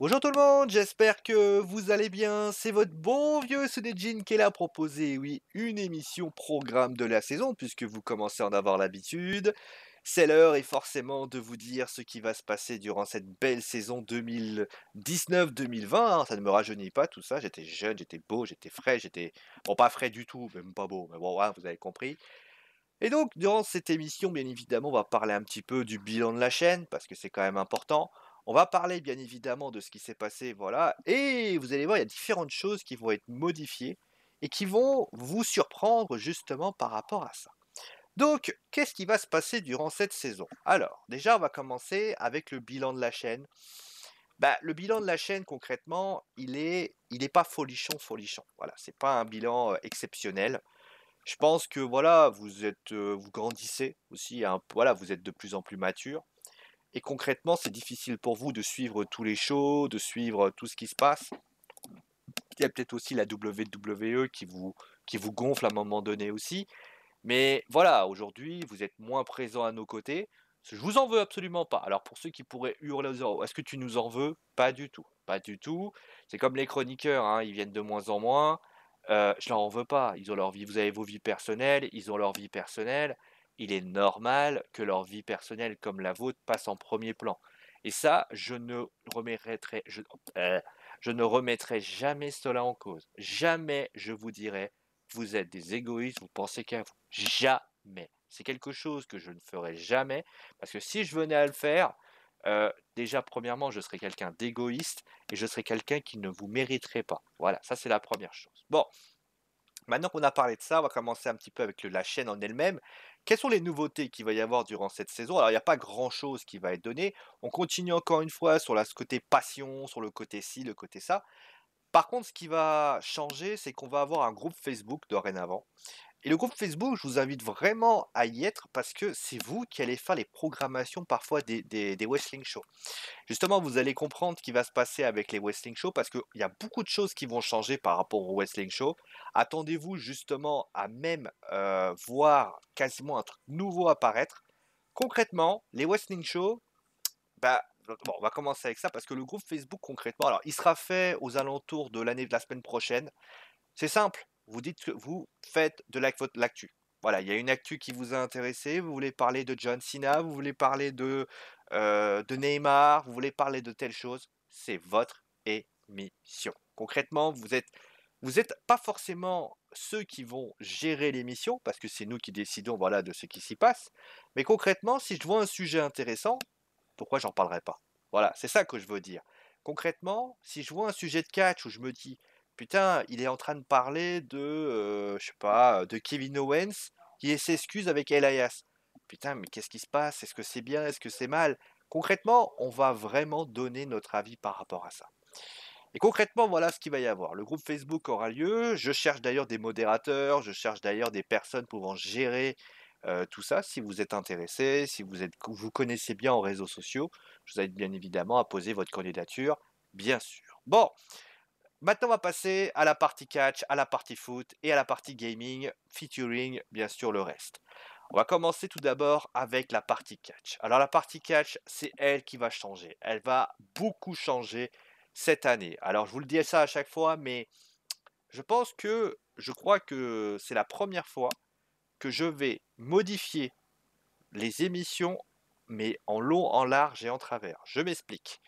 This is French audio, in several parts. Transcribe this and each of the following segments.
Bonjour tout le monde, j'espère que vous allez bien. C'est votre bon vieux Sudejin qui est là à proposer, oui, une émission programme de la saison, puisque vous commencez à en avoir l'habitude. C'est l'heure et forcément de vous dire ce qui va se passer durant cette belle saison 2019-2020. Ça ne me rajeunit pas tout ça, j'étais jeune, j'étais beau, j'étais frais, j'étais... Bon, pas frais du tout, même pas beau, mais bon, ouais, vous avez compris. Et donc, durant cette émission, bien évidemment, on va parler un petit peu du bilan de la chaîne, parce que c'est quand même important. On va parler, bien évidemment, de ce qui s'est passé, voilà. Et vous allez voir, il y a différentes choses qui vont être modifiées et qui vont vous surprendre justement par rapport à ça. Donc, qu'est-ce qui va se passer durant cette saison? Alors, déjà, on va commencer avec le bilan de la chaîne. Bah, le bilan de la chaîne, concrètement, il est pas folichon, folichon. Voilà, c'est pas un bilan exceptionnel. Je pense que voilà, vous grandissez aussi, voilà, vous êtes de plus en plus mature. Et concrètement, c'est difficile pour vous de suivre tous les shows, de suivre tout ce qui se passe. Il y a peut-être aussi la WWE qui vous gonfle à un moment donné aussi. Mais voilà, aujourd'hui, vous êtes moins présent à nos côtés. Je vous en veux absolument pas. Alors pour ceux qui pourraient hurler aux oreilles, est-ce que tu nous en veux? Pas du tout. Pas du tout. C'est comme les chroniqueurs, hein, ils viennent de moins en moins. Je leur en veux pas. Ils ont leur vie. Vous avez vos vies personnelles, ils ont leur vie personnelle. Il est normal que leur vie personnelle, comme la vôtre, passe en premier plan. Et ça, je ne remettrai jamais cela en cause. Jamais je vous dirai vous êtes des égoïstes, vous pensez qu'à vous. Jamais. C'est quelque chose que je ne ferai jamais, parce que si je venais à le faire, déjà, premièrement, je serais quelqu'un d'égoïste et je serais quelqu'un qui ne vous mériterait pas. Voilà, ça c'est la première chose. Bon, maintenant qu'on a parlé de ça, on va commencer un petit peu avec la chaîne en elle-même. Quelles sont les nouveautés qu'il va y avoir durant cette saison? Alors, il n'y a pas grand-chose qui va être donné. On continue encore une fois sur ce côté passion, sur le côté ci, le côté ça. Par contre, ce qui va changer, c'est qu'on va avoir un groupe Facebook dorénavant. Et le groupe Facebook, je vous invite vraiment à y être parce que c'est vous qui allez faire les programmations parfois des wrestling shows. Justement, vous allez comprendre ce qui va se passer avec les wrestling shows parce qu'il y a beaucoup de choses qui vont changer par rapport au wrestling show. Attendez-vous justement à même voir quasiment un truc nouveau apparaître. Concrètement, les wrestling shows, bah, bon, on va commencer avec ça parce que le groupe Facebook concrètement, alors il sera fait aux alentours de la semaine prochaine. C'est simple, vous dites que vous faites de l'actu. Voilà, il y a une actu qui vous a intéressé, vous voulez parler de John Cena, vous voulez parler de Neymar, vous voulez parler de telle chose, c'est votre émission. Concrètement, vous êtes pas forcément ceux qui vont gérer l'émission, parce que c'est nous qui décidons voilà, de ce qui s'y passe, mais concrètement, si je vois un sujet intéressant, pourquoi j'en parlerai pas? Voilà, c'est ça que je veux dire. Concrètement, si je vois un sujet de catch où je me dis, putain, il est en train de parler je sais pas, de Kevin Owens qui s'excuse avec Elias. Putain, mais qu'est-ce qui se passe? Est-ce que c'est bien? Est-ce que c'est mal? Concrètement, on va vraiment donner notre avis par rapport à ça. Et concrètement, voilà ce qu'il va y avoir. Le groupe Facebook aura lieu. Je cherche d'ailleurs des modérateurs, je cherche d'ailleurs des personnes pouvant gérer tout ça. Si vous êtes intéressé, si vous connaissez bien en réseaux sociaux, je vous invite bien évidemment à poser votre candidature, bien sûr. Bon, maintenant on va passer à la partie catch, à la partie foot et à la partie gaming, featuring bien sûr le reste. On va commencer tout d'abord avec la partie catch. Alors la partie catch, c'est elle qui va changer. Elle va beaucoup changer cette année. Alors je vous le dis ça à chaque fois, mais je crois que c'est la première fois que je vais modifier les émissions, mais en long, en large et en travers. Je m'explique.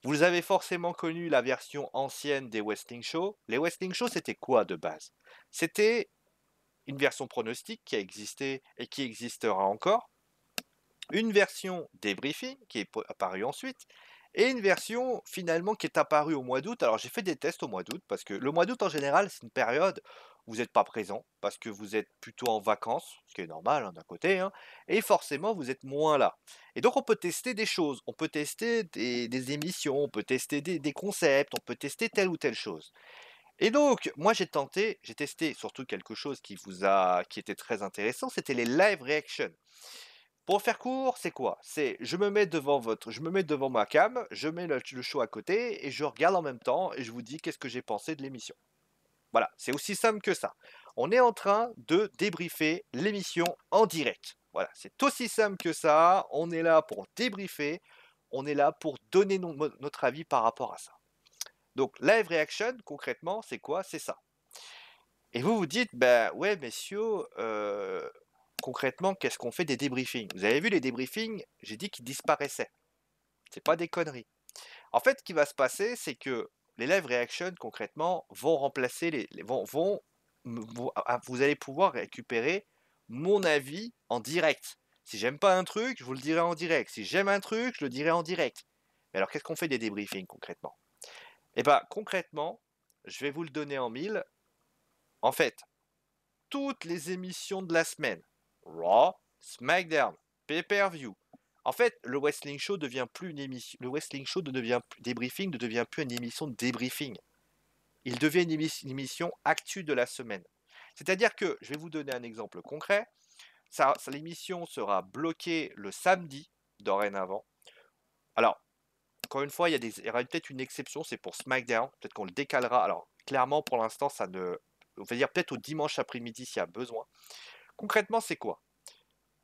Vous avez forcément connu la version ancienne des Wrestling Show. Les Wrestling Show, c'était quoi de base? C'était une version pronostique qui a existé et qui existera encore, une version débriefing qui est apparue ensuite, et une version finalement qui est apparue au mois d'août. Alors j'ai fait des tests au mois d'août, parce que le mois d'août en général c'est une période où vous n'êtes pas présent, parce que vous êtes plutôt en vacances, ce qui est normal hein, d'un côté, hein, et forcément vous êtes moins là. Et donc on peut tester des choses, on peut tester des émissions, on peut tester des concepts, on peut tester telle ou telle chose. Et donc, moi j'ai testé surtout quelque chose qui était très intéressant, c'était les live reactions. Pour faire court, c'est quoi? C'est je me mets devant ma cam, je mets le show à côté et je regarde en même temps et je vous dis qu'est-ce que j'ai pensé de l'émission. Voilà, c'est aussi simple que ça. On est en train de débriefer l'émission en direct. Voilà, c'est aussi simple que ça. On est là pour débriefer. on est là pour donner notre avis par rapport à ça. Donc, live reaction, concrètement, c'est quoi? C'est ça. Et vous vous dites, ben ouais, messieurs, concrètement, qu'est-ce qu'on fait des débriefings? Vous avez vu les débriefings, j'ai dit qu'ils disparaissaient. C'est pas des conneries. En fait, ce qui va se passer, c'est que les live reactions, concrètement, vont remplacer vous allez pouvoir récupérer mon avis en direct. Si j'aime pas un truc, je vous le dirai en direct. Si j'aime un truc, je le dirai en direct. Mais alors, qu'est-ce qu'on fait des débriefings concrètement? Eh bien, concrètement, je vais vous le donner en mille. En fait, toutes les émissions de la semaine, Raw, SmackDown, Pay-Per-View. En fait, le Wrestling Show devient plus une émission. Le Wrestling Show débriefing ne devient plus une émission de débriefing. Il devient une émission actu de la semaine. C'est-à-dire que, je vais vous donner un exemple concret. L'émission sera bloquée le samedi, dorénavant. Alors, encore une fois, il y aura peut-être une exception, c'est pour SmackDown. Peut-être qu'on le décalera. Alors, clairement, pour l'instant, ça ne. On va dire peut-être au dimanche après-midi s'il y a besoin. Concrètement, c'est quoi?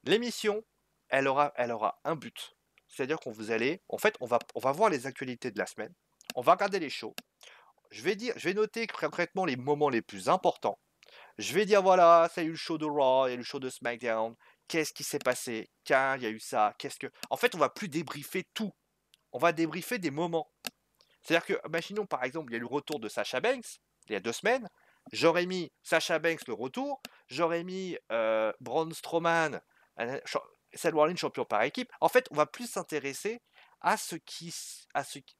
L'émission, elle aura un but. C'est-à-dire qu'on vous allez. En fait, on va voir les actualités de la semaine. On va regarder les shows. Je vais noter concrètement les moments les plus importants. Je vais dire voilà, ça y a eu le show de Raw, il y a eu le show de SmackDown. Qu'est-ce qui s'est passé? Car il y a eu ça. En fait, on va plus débriefer tout. On va débriefer des moments. C'est-à-dire que, imaginons par exemple, il y a eu le retour de Sasha Banks, il y a 2 semaines. J'aurais mis Sasha Banks le retour. J'aurais mis Braun Strowman, Seth Rollins champion par équipe. En fait, on va plus s'intéresser en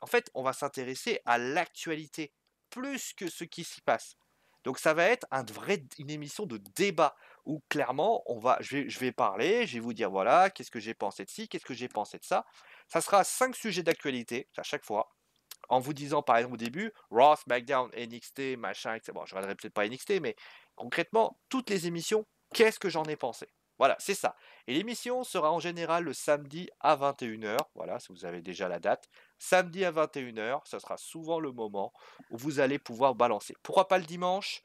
fait, on va s'intéresser à l'actualité plus que ce qui s'y passe. Donc ça va être une émission de débat où clairement je vais parler, je vais vous dire voilà, qu'est-ce que j'ai pensé de ci, qu'est-ce que j'ai pensé de ça. Ça sera 5 sujets d'actualité à chaque fois, en vous disant par exemple au début, Raw, SmackDown, NXT, machin, etc. Bon, je ne regarderai peut-être pas NXT, mais concrètement, toutes les émissions, qu'est-ce que j'en ai pensé? Voilà, c'est ça. Et l'émission sera en général le samedi à 21h. Voilà, si vous avez déjà la date. Samedi à 21h, ce sera souvent le moment où vous allez pouvoir balancer. Pourquoi pas le dimanche?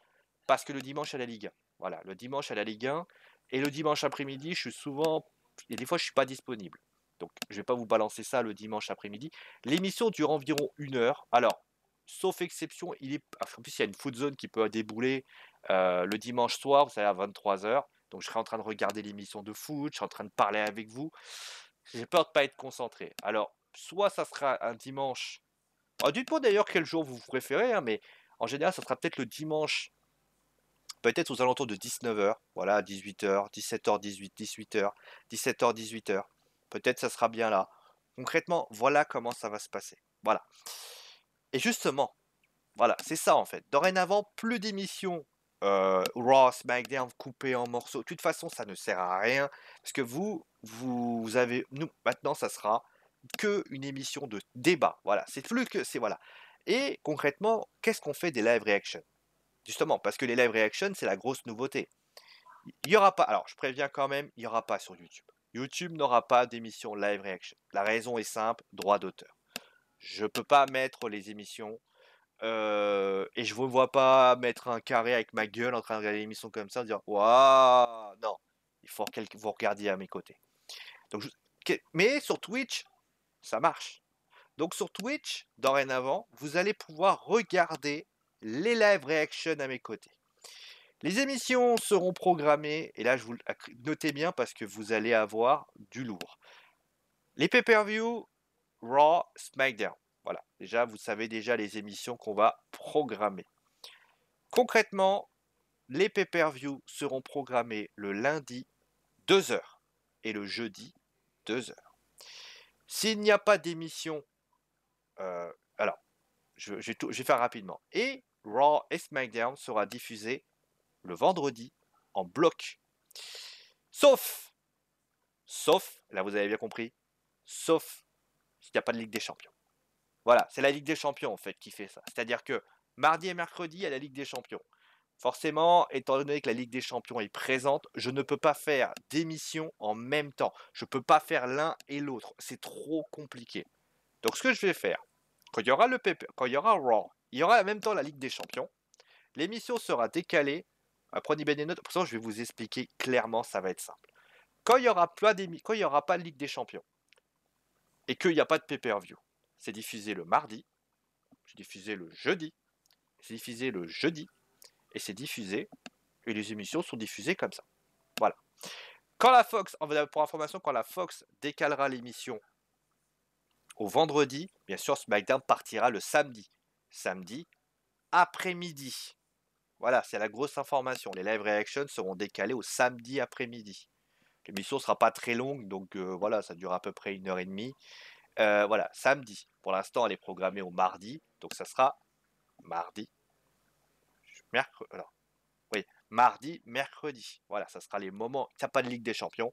Parce que le dimanche à la Ligue 1. Voilà, le dimanche à la Ligue 1. Et le dimanche après-midi, je suis souvent. Et des fois, je ne suis pas disponible. Donc, je ne vais pas vous balancer ça le dimanche après-midi. L'émission dure environ 1 heure. Alors, sauf exception, en plus, il y a une food zone qui peut débouler le dimanche soir, vous savez, à 23h. Donc, je serai en train de regarder l'émission de foot, je serai en train de parler avec vous. J'ai peur de ne pas être concentré. Alors, soit ça sera un dimanche. Dites-moi d'ailleurs quel jour vous préférez, hein, mais en général, ça sera peut-être le dimanche, peut-être aux alentours de 19h. Voilà, 18h, 17h, 18h, 17h, 18h. Peut-être ça sera bien là. Concrètement, voilà comment ça va se passer. Voilà. Et justement, voilà, c'est ça en fait. Dorénavant, plus d'émissions Raw, SmackDown coupées en morceaux. De toute façon, ça ne sert à rien. Parce que vous avez. Nous, maintenant, ça sera que une émission de débat. Voilà, c'est plus que. Voilà. Et concrètement, qu'est-ce qu'on fait des live reactions? Justement, parce que les live reactions, c'est la grosse nouveauté. Il n'y aura pas. Alors, je préviens quand même, il n'y aura pas sur YouTube. YouTube n'aura pas d'émission live reaction. La raison est simple, droit d'auteur. Je peux pas mettre les émissions et je ne vois pas mettre un carré avec ma gueule en train de regarder l'émission comme ça, dire waouh, non, il faut que vous regardiez à mes côtés. Donc, mais sur Twitch, ça marche. Donc sur Twitch, dorénavant, vous allez pouvoir regarder les live reactions à mes côtés. Les émissions seront programmées, et là je vous notez bien parce que vous allez avoir du lourd. Les pay-per-view, Raw, SmackDown. Voilà, déjà vous savez déjà les émissions qu'on va programmer. Concrètement, les pay-per-view seront programmés le lundi 2h et le jeudi 2h. S'il n'y a pas d'émission, alors je vais faire rapidement. Et Raw et SmackDown sera diffusé le vendredi en bloc. Sauf, là vous avez bien compris, sauf s'il n'y a pas de Ligue des Champions. Voilà, c'est la Ligue des Champions en fait qui fait ça. C'est-à-dire que mardi et mercredi, il y a la Ligue des Champions. Forcément, étant donné que la Ligue des Champions est présente, je ne peux pas faire d'émissions en même temps. Je ne peux pas faire l'un et l'autre. C'est trop compliqué. Donc ce que je vais faire, quand il y aura quand il y aura Raw, il y aura en même temps la Ligue des Champions. L'émission sera décalée. Prenez bien des notes. Pour ça, je vais vous expliquer clairement. Ça va être simple. Quand il y aura pas de Ligue des Champions, et qu'il n'y a pas de pay-per-view. C'est diffusé le mardi, c'est diffusé le jeudi, c'est diffusé le jeudi, et c'est diffusé, et les émissions sont diffusées comme ça. Voilà. Quand la Fox, pour information, quand la Fox décalera l'émission au vendredi, bien sûr, SmackDown partira le samedi. Samedi après-midi. Voilà, c'est la grosse information. Les live reactions seront décalés au samedi après-midi. L'émission ne sera pas très longue, donc voilà, ça dure à peu près 1h30. Voilà, samedi. Pour l'instant, elle est programmée au mardi, donc ça sera mardi, mercredi. Alors, oui, mardi, mercredi. Voilà, ça sera les moments. Il n'y a pas de Ligue des Champions.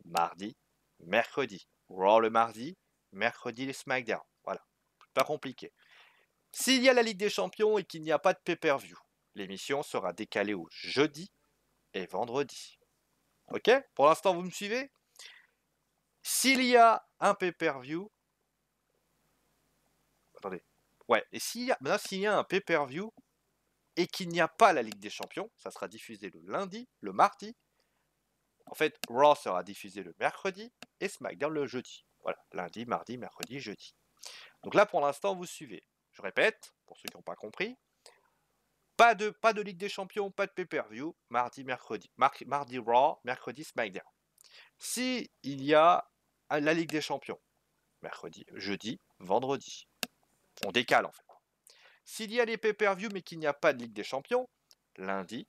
Mardi, mercredi. Raw le mardi, mercredi les SmackDown. Voilà, pas compliqué. S'il y a la Ligue des Champions et qu'il n'y a pas de pay-per-view, l'émission sera décalée au jeudi et vendredi. Ok? Pour l'instant, vous me suivez? S'il y a un pay-per-view, attendez, ouais, et maintenant s'il y a un pay-per-view et qu'il n'y a pas la Ligue des Champions, ça sera diffusé le lundi, le mardi. En fait, Raw sera diffusé le mercredi et SmackDown le jeudi. Voilà, lundi, mardi, mercredi, jeudi. Donc là, pour l'instant, vous suivez. Je répète, pour ceux qui n'ont pas compris, pas de Ligue des Champions, pas de pay-per-view, mardi, mercredi. Mardi Raw, mercredi SmackDown. Si il y a la Ligue des Champions, mercredi, jeudi, vendredi. On décale en fait. S'il y a les pay-per-view mais qu'il n'y a pas de Ligue des Champions, lundi,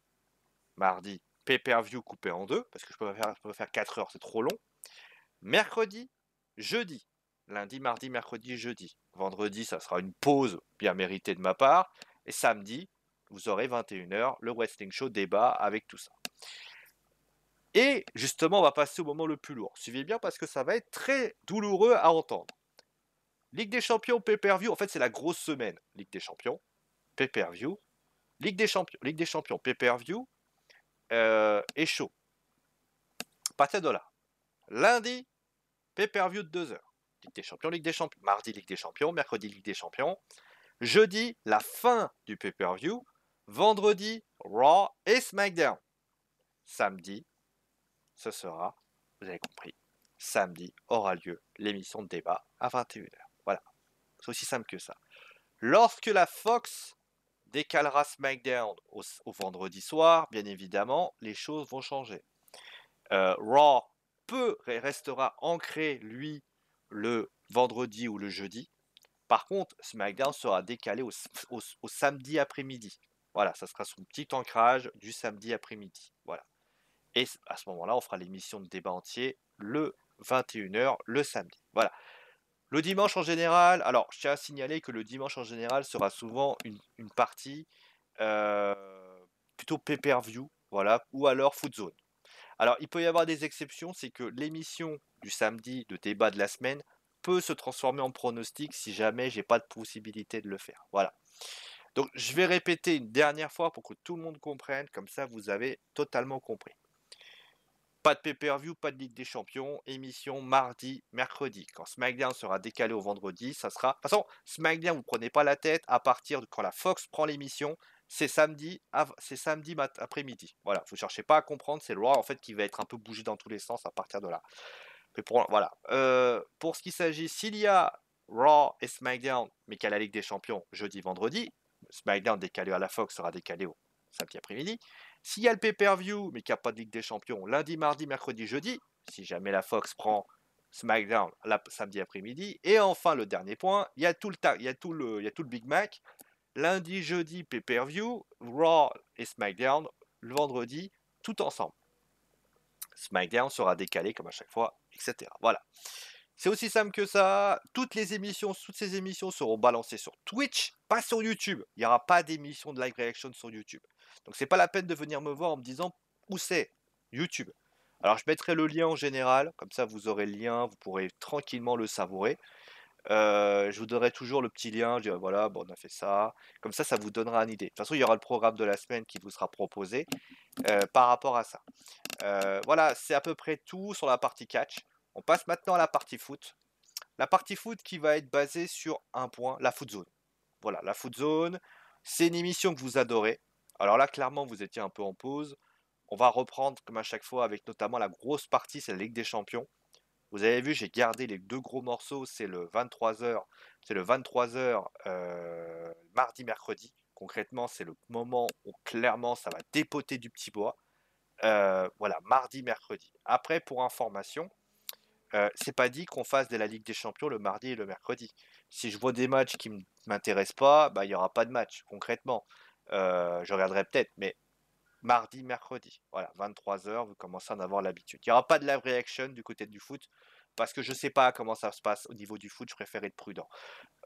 mardi, pay-per-view coupé en deux, parce que je peux faire 4 heures, c'est trop long. Mercredi, jeudi. Lundi, mardi, mercredi, jeudi. Vendredi, ça sera une pause bien méritée de ma part. Et samedi, vous aurez 21h, le Wrestling Show débat avec tout ça. Et justement, on va passer au moment le plus lourd. Suivez bien parce que ça va être très douloureux à entendre. Ligue des Champions, pay-per-view, en fait c'est la grosse semaine. Ligue des Champions, pay-per-view, Ligue des Champions, pay-per-view et show. À partir de là, lundi, pay-per-view de 2 heures. Ligue des Champions, Ligue des Champions. Mardi, Ligue des Champions. Mercredi, Ligue des Champions. Jeudi, la fin du pay-per-view. Vendredi, Raw et SmackDown. Samedi, ce sera, vous avez compris, samedi aura lieu l'émission de débat à 21h. Voilà, c'est aussi simple que ça. Lorsque la Fox décalera SmackDown au vendredi soir, bien évidemment, les choses vont changer. Raw restera ancré, lui, le vendredi ou le jeudi. Par contre, SmackDown sera décalé au samedi après-midi. Voilà, ça sera son petit ancrage du samedi après-midi. Voilà. Et à ce moment-là, on fera l'émission de débat entier le 21h le samedi. Voilà. Le dimanche en général, alors je tiens à signaler que le dimanche en général sera souvent une partie euh, plutôt pay-per-view, voilà, ou alors Food Zone. Alors il peut y avoir des exceptions, c'est que l'émission du samedi de débat de la semaine peut se transformer en pronostic si jamais j'ai pas de possibilité de le faire. Voilà. Donc je vais répéter une dernière fois pour que tout le monde comprenne, comme ça vous avez totalement compris. Pas de pay-per-view, pas de Ligue des Champions, émission mardi, mercredi. Quand SmackDown sera décalé au vendredi, ça sera... De toute façon, SmackDown, vous ne prenez pas la tête, à partir de quand la Fox prend l'émission, c'est samedi après-midi. Voilà, vous ne cherchez pas à comprendre, c'est le Raw en fait qui va être un peu bougé dans tous les sens à partir de là. Mais voilà. Pour ce qui s'agit, s'il y a Raw et SmackDown, mais qu'il y a la Ligue des Champions jeudi, vendredi, SmackDown décalé à la Fox sera décalé au samedi après-midi. S'il y a le pay-per-view, mais qu'il n'y a pas de Ligue des Champions, lundi, mardi, mercredi, jeudi, si jamais la Fox prend SmackDown samedi après-midi. Et enfin, le dernier point, il y a tout le Big Mac. Lundi, jeudi, pay-per-view, Raw et SmackDown, le vendredi, tout ensemble. SmackDown sera décalé comme à chaque fois, etc. Voilà. C'est aussi simple que ça. Toutes ces émissions seront balancées sur Twitch, pas sur YouTube. Il n'y aura pas d'émission de live reaction sur YouTube. Donc c'est pas la peine de venir me voir en me disant où c'est YouTube. Alors je mettrai le lien en général, comme ça vous aurez le lien, vous pourrez tranquillement le savourer. Je vous donnerai toujours le petit lien, je dirai voilà, bon, on a fait ça. Comme ça vous donnera une idée. De toute façon, il y aura le programme de la semaine qui vous sera proposé par rapport à ça. Voilà, c'est à peu près tout sur la partie catch. On passe maintenant à la partie foot. La partie foot qui va être basée sur un point, la foot zone. Voilà, la foot zone, c'est une émission que vous adorez. Alors là, clairement, vous étiez un peu en pause. On va reprendre comme à chaque fois avec notamment la grosse partie, c'est la Ligue des Champions. Vous avez vu, j'ai gardé les 2 gros morceaux, c'est le 23h, mardi, mercredi. Concrètement, c'est le moment où clairement ça va dépoter du petit bois. Voilà, mardi, mercredi. Après, pour information, c'est pas dit qu'on fasse de la Ligue des Champions le mardi et le mercredi. Si je vois des matchs qui m'intéressent pas, bah, il y aura pas de match, concrètement. Je regarderai peut-être, mais mardi, mercredi, voilà, 23h, vous commencez à en avoir l'habitude. Il y aura pas de live reaction du côté du foot, parce que je sais pas comment ça se passe au niveau du foot, je préfère être prudent.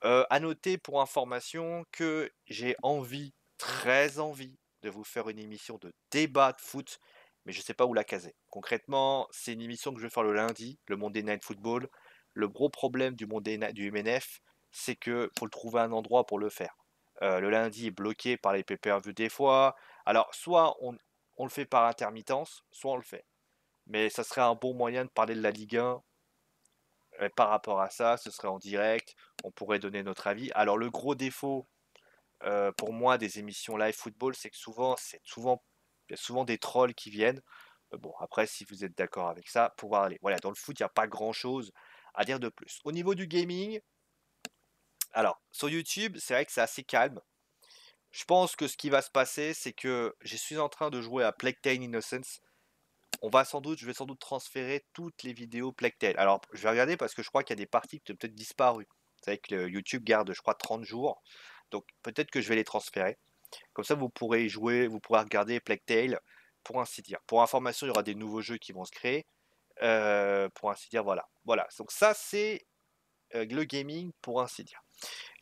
À noter pour information que j'ai envie, très envie, de vous faire une émission de débat de foot, mais je sais pas où la caser. Concrètement, c'est une émission que je vais faire le lundi, le Monday Night Football. Le gros problème du MNF, c'est que faut le trouver un endroit pour le faire. Le lundi est bloqué par les pay-per-view des fois. Alors, soit on le fait par intermittence, soit on le fait. Mais ça serait un bon moyen de parler de la Ligue 1 par rapport à ça, ce serait en direct, on pourrait donner notre avis. Alors le gros défaut pour moi des émissions live football, c'est que il y a souvent des trolls qui viennent. Bon, après, si vous êtes d'accord avec ça, pouvoir aller. Voilà, dans le foot, il n'y a pas grand-chose à dire de plus. Au niveau du gaming, alors sur YouTube, c'est vrai que c'est assez calme. Je pense que ce qui va se passer, c'est que je suis en train de jouer à Plague Tale Innocence. Je vais sans doute transférer toutes les vidéos Plague Tale. Alors, je vais regarder parce que je crois qu'il y a des parties qui ont peut-être disparu. Vous savez que YouTube garde, je crois, 30 jours. Donc, peut-être que je vais les transférer. Comme ça, vous pourrez y jouer, vous pourrez regarder Plague Tale, pour ainsi dire. Pour information, il y aura des nouveaux jeux qui vont se créer. Pour ainsi dire, voilà. Voilà. Donc, ça, c'est le gaming, pour ainsi dire.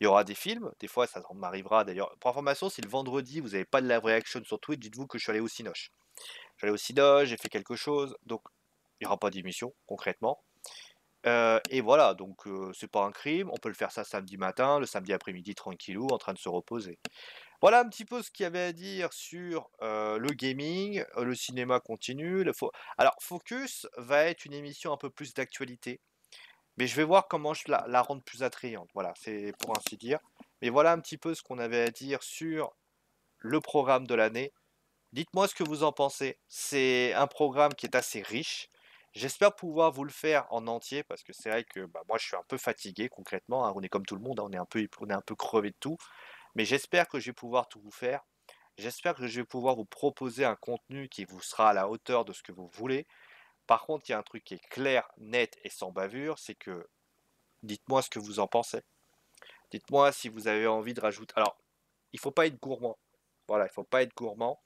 Il y aura des films, des fois, ça m'arrivera d'ailleurs. Pour information, si le vendredi, vous n'avez pas de live reaction sur Twitch, dites-vous que je suis allé au Cinoche. J'allais au Cinoche, j'ai fait quelque chose, donc il n'y aura pas d'émission concrètement. Et voilà, donc c'est pas un crime, on peut le faire ça samedi matin, le samedi après-midi tranquillou, en train de se reposer. Voilà un petit peu ce qu'il y avait à dire sur le gaming, le cinéma continue. Alors Focus va être une émission un peu plus d'actualité, mais je vais voir comment je la rendre plus attrayante. Voilà, c'est pour ainsi dire. Mais voilà un petit peu ce qu'on avait à dire sur le programme de l'année. Dites-moi ce que vous en pensez. C'est un programme qui est assez riche. J'espère pouvoir vous le faire en entier parce que c'est vrai que bah, moi je suis un peu fatigué concrètement, hein. On est comme tout le monde, hein, on est un peu crevé de tout. Mais j'espère que je vais pouvoir tout vous faire. J'espère que je vais pouvoir vous proposer un contenu qui vous sera à la hauteur de ce que vous voulez. Par contre, il y a un truc qui est clair, net et sans bavure, c'est que dites-moi ce que vous en pensez. Dites-moi si vous avez envie de rajouter. Alors, il faut pas être gourmand. Voilà, il faut pas être gourmand.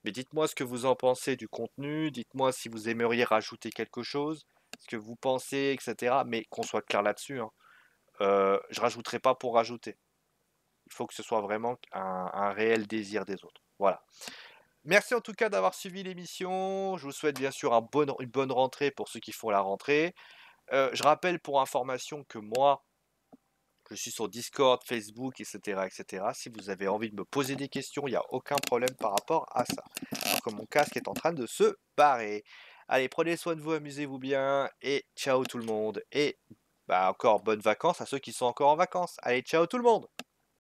Mais dites-moi ce que vous en pensez du contenu, dites-moi si vous aimeriez rajouter quelque chose, ce que vous pensez, etc. Mais qu'on soit clair là-dessus, hein. Je rajouterai pas pour rajouter. Il faut que ce soit vraiment un réel désir des autres. Voilà. Merci en tout cas d'avoir suivi l'émission. Je vous souhaite bien sûr une bonne rentrée pour ceux qui font la rentrée. Je rappelle pour information que moi, je suis sur Discord, Facebook, etc., etc. Si vous avez envie de me poser des questions, il n'y a aucun problème par rapport à ça. Alors que mon casque est en train de se barrer. Allez, prenez soin de vous, amusez-vous bien, et ciao tout le monde. Et bah, encore bonnes vacances à ceux qui sont encore en vacances. Allez, ciao tout le monde!